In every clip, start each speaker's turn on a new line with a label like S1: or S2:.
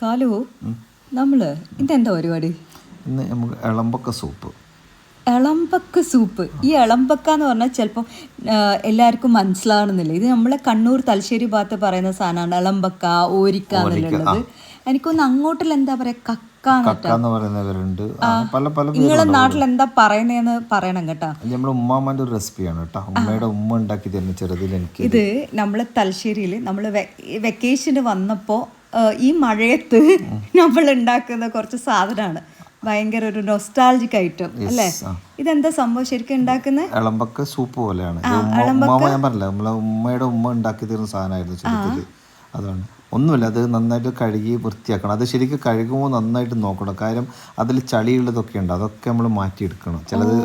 S1: കാലു നമ്മള് ഇതെന്താ പരിപാടി?
S2: ഇന്ന് നമുക്ക് ഇളമ്പക്ക സൂപ്പ്.
S1: ഇളമ്പക്ക സൂപ്പ്. ഈ ഇളമ്പക്ക എന്ന് പറഞ്ഞാൽ ചിലപ്പോൾ എല്ലാവർക്കും മനസ്സിലാകണമെന്നില്ല. ഇത് നമ്മളെ കണ്ണൂർ തലശ്ശേരി ഭാഗത്ത് പറയുന്ന സാധനമാണ് ഇളമ്പക്ക, ഓരിക്ക എന്നുള്ളത്. എനിക്കൊന്ന് അങ്ങോട്ടിൽ എന്താ പറയാ,
S2: കക്കാന്ന് പറയുന്നവരുണ്ട്.
S1: നിങ്ങളെ നാട്ടിൽ എന്താ പറയുന്നതെന്ന് പറയണം കേട്ടോ.
S2: നമ്മുടെ ഉമ്മാമ്മന്റെ ഒരു റെസിപ്പിയാണ് കേട്ടോ. ഉമ്മയുടെ ഉമ്മ ഉണ്ടാക്കി തരുന്ന ചെറുതിൽ എനിക്ക്
S1: ഇത് നമ്മള് തലശ്ശേരിയിൽ നമ്മൾ വെക്കേഷന് വന്നപ്പോൾ ഈ മഴയത്ത് നമ്മൾ ഉണ്ടാക്കുന്ന കുറച്ച് സാധനമാണ്. ഭയങ്കര ഒരു നൊസ്റ്റാൾജിക് ഐറ്റം അല്ലേ? ഇതെന്താ സംഭവം ശരിക്കും ഉണ്ടാക്കുന്നത്?
S2: ഇളമ്പക്ക സൂപ്പ് പോലെയാണ്. ഉമ്മാമ ഞാൻ പറഞ്ഞില്ല, നമ്മളെ ഉമ്മയുടെ ഉമ്മ ഉണ്ടാക്കി തരുന്ന സാധനമായിരുന്നു ചെറുതില്. അതാണ്. ഒന്നുമില്ല, അത് നന്നായിട്ട് കഴുകി വൃത്തിയാക്കണം. അത് ശരിക്കും കഴുകുമ്പോൾ നന്നായിട്ട് നോക്കണം. കാര്യം അതിൽ ചളിയുള്ളതൊക്കെ ഉണ്ട്, അതൊക്കെ നമ്മൾ മാറ്റിയെടുക്കണം. ചിലത്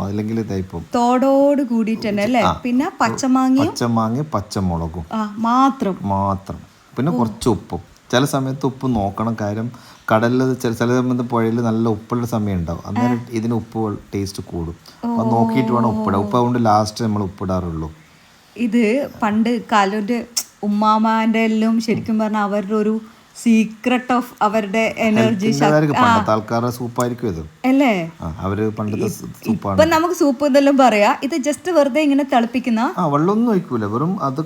S2: അല്ലെങ്കിൽ ഇതായിപ്പോൾ
S1: തോടോട് കൂടിയിട്ട് തന്നെ അല്ലേ? പിന്നെ
S2: പച്ചമാങ്ങ പച്ചമുളകും മാത്രം പിന്നെ കുറച്ച് ഉപ്പും. ചില സമയത്ത് ഉപ്പ് നോക്കണം. കാര്യം കടലിൽ ചില സമയത്ത് പുഴയിൽ നല്ല ഉപ്പുള്ള സമയം ഉണ്ടാവും. അന്നേരം ഇതിന് ഉപ്പ് ടേസ്റ്റ് കൂടും. അപ്പം നോക്കിയിട്ട് വേണം ഉപ്പിടാം. ഉപ്പ് അതുകൊണ്ട് ലാസ്റ്റ് നമ്മൾ ഉപ്പിടാറുള്ളൂ.
S1: ഇത് പണ്ട് കാലൂൻ്റെ ഉമ്മാമാൻ്റെ എല്ലാം ശരിക്കും പറഞ്ഞാൽ അവരുടെ ഒരു സീക്രട്ട് ഓഫ് അവരുടെ എനർജി
S2: സൂപ്പായിരിക്കും ഇത്
S1: അല്ലേ?
S2: അവര് പണ്ടത്തെ സൂപ്പാണ്.
S1: ഇപ്പൊ നമുക്ക് സൂപ്പ് ഇതെല്ലാം പറയാ. ഇത് ജസ്റ്റ് വെറുതെ ഇങ്ങനെ തിളപ്പിക്കുന്ന
S2: വെള്ളമൊന്നും ഒഴിക്കൂല, വെറും അത്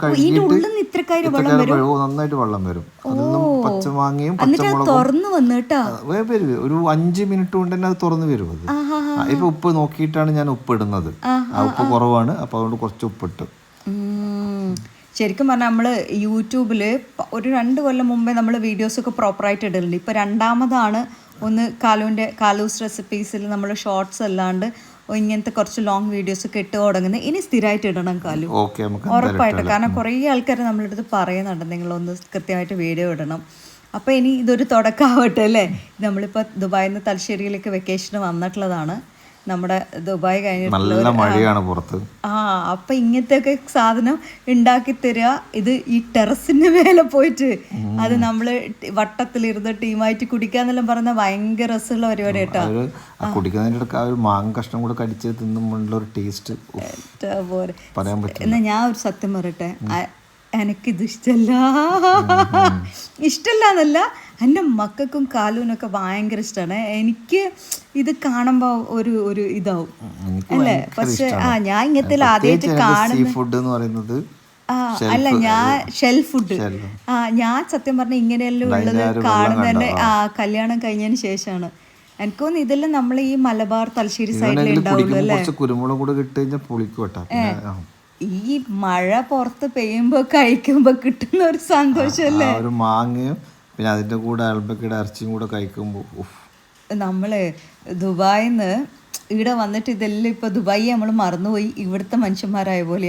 S1: ഇത്രക്കാര് വെള്ളം വരും,
S2: നന്നായിട്ട് വെള്ളം വരും. അതൊന്നും പച്ചമാങ്ങയും പച്ചമുളകും
S1: തുറന്നു വന്നിട്ടാ
S2: വരും. ഒരു 5 മിനിറ്റ് കൊണ്ട് തന്നെ അത് തുറന്നു വരും. അത് ഇപ്പൊ ഉപ്പ് നോക്കിയിട്ടാണ് ഞാൻ ഉപ്പ് ഇടുന്നത്. ഉപ്പ് കുറവാണ്, അപ്പൊ അതുകൊണ്ട് കുറച്ച് ഉപ്പിട്ട്.
S1: ശരിക്കും പറഞ്ഞാൽ നമ്മൾ യൂട്യൂബിൽ ഒരു 2 കൊല്ലം മുമ്പേ നമ്മൾ വീഡിയോസൊക്കെ പ്രോപ്പറായിട്ട് ഇടലുണ്ട്. ഇപ്പോൾ രണ്ടാമതാണ് ഒന്ന് കാലൂസ് റെസിപ്പീസിൽ നമ്മൾ ഷോർട്സ് അല്ലാണ്ട് ഇങ്ങനത്തെ കുറച്ച് ലോങ് വീഡിയോസൊക്കെ ഇട്ട് തുടങ്ങുന്നത്. ഇനി സ്ഥിരമായിട്ട് ഇടണം കാലു, ഉറപ്പായിട്ട്. കാരണം കുറേ ആൾക്കാർ നമ്മളുടെ അടുത്ത് പറയുന്നുണ്ട് നിങ്ങളൊന്ന് കൃത്യമായിട്ട് വീഡിയോ ഇടണം. അപ്പോൾ ഇനി ഇതൊരു തുടക്കമാവട്ടെ അല്ലേ? നമ്മളിപ്പോൾ ദുബായിൽ നിന്ന് തലശ്ശേരിയിലേക്ക് വെക്കേഷന് വന്നിട്ടുള്ളതാണ്. നമ്മുടെ ദുബായ്
S2: കഴിഞ്ഞിട്ടുള്ള മഴയാണ് പുറത്ത്.
S1: അപ്പൊ ഇങ്ങനത്തെ ഒക്കെ സാധനം ഉണ്ടാക്കി തരിക. ഇത് ഈ ടെറസിന്റെ മേലെ പോയിട്ട് അത് നമ്മള് വട്ടത്തിലിരുന്ന് ടീമായിട്ട് കുടിക്കാന്നെല്ലാം പറഞ്ഞ ഭയങ്കര രസമുള്ള പരിപാടി കേട്ടോ.
S2: കുടിക്കുന്നതിന്റെ ഒരു മാങ്ങ കഷ്ണം കൂടെ കടിച്ച് തിന്നുമ്പോഴുള്ള ഒരു ടേസ്റ്റ് പറയാൻ പറ്റില്ല.
S1: എന്നാ ഞാൻ ഒരു സത്യം പറയട്ടെ, എനിക്കിത് ഇഷ്ടമല്ല എന്നല്ല, എൻ്റെ മക്കൾക്കും കാലൂനൊക്കെ ഭയങ്കര ഇഷ്ടമാണ്. എനിക്ക് ഇത് കാണുമ്പോൾ ഒരു ഇതാവും അല്ലേ? പക്ഷെ ഞാൻ ഇങ്ങനത്തെ ആദ്യമായിട്ട് കാണുന്നത് അല്ല, ഞാൻ ഷെൽ ഫുഡ് ഞാൻ സത്യം പറഞ്ഞ ഇങ്ങനെയെല്ലാം ഉള്ളത് കാണുന്നത് തന്നെ കല്യാണം കഴിഞ്ഞതിന് ശേഷമാണ്. എനിക്ക് തോന്നുന്നു ഇതെല്ലാം നമ്മൾ ഈ മലബാർ തലശ്ശേരി സൈഡിൽ ഉണ്ടാവുള്ളൂ അല്ലേ?
S2: കുരുമുളക് കൂടെ കിട്ടുകഴിഞ്ഞാൽ പൊളിക്കോട്ടെ.
S1: ഈ മഴ പുറത്ത് പെയ്യുമ്പോ കഴിക്കുമ്പോ കിട്ടുന്ന ഒരു സന്തോഷല്ലേ?
S2: ഒരു മാങ്ങയും പിന്നെ അതിന്റെ കൂടെ അൽബക്കയുടെ ഇറച്ചിയും കൂടെ കഴിക്കുമ്പോ
S1: നമ്മള് ദുബായിന്ന് ഇവിടെ വന്നിട്ട് ഇതെല്ലാം ഇപ്പൊ ദുബായി നമ്മൾ മറന്നുപോയി, ഇവിടുത്തെ മനുഷ്യന്മാരായ പോലെ.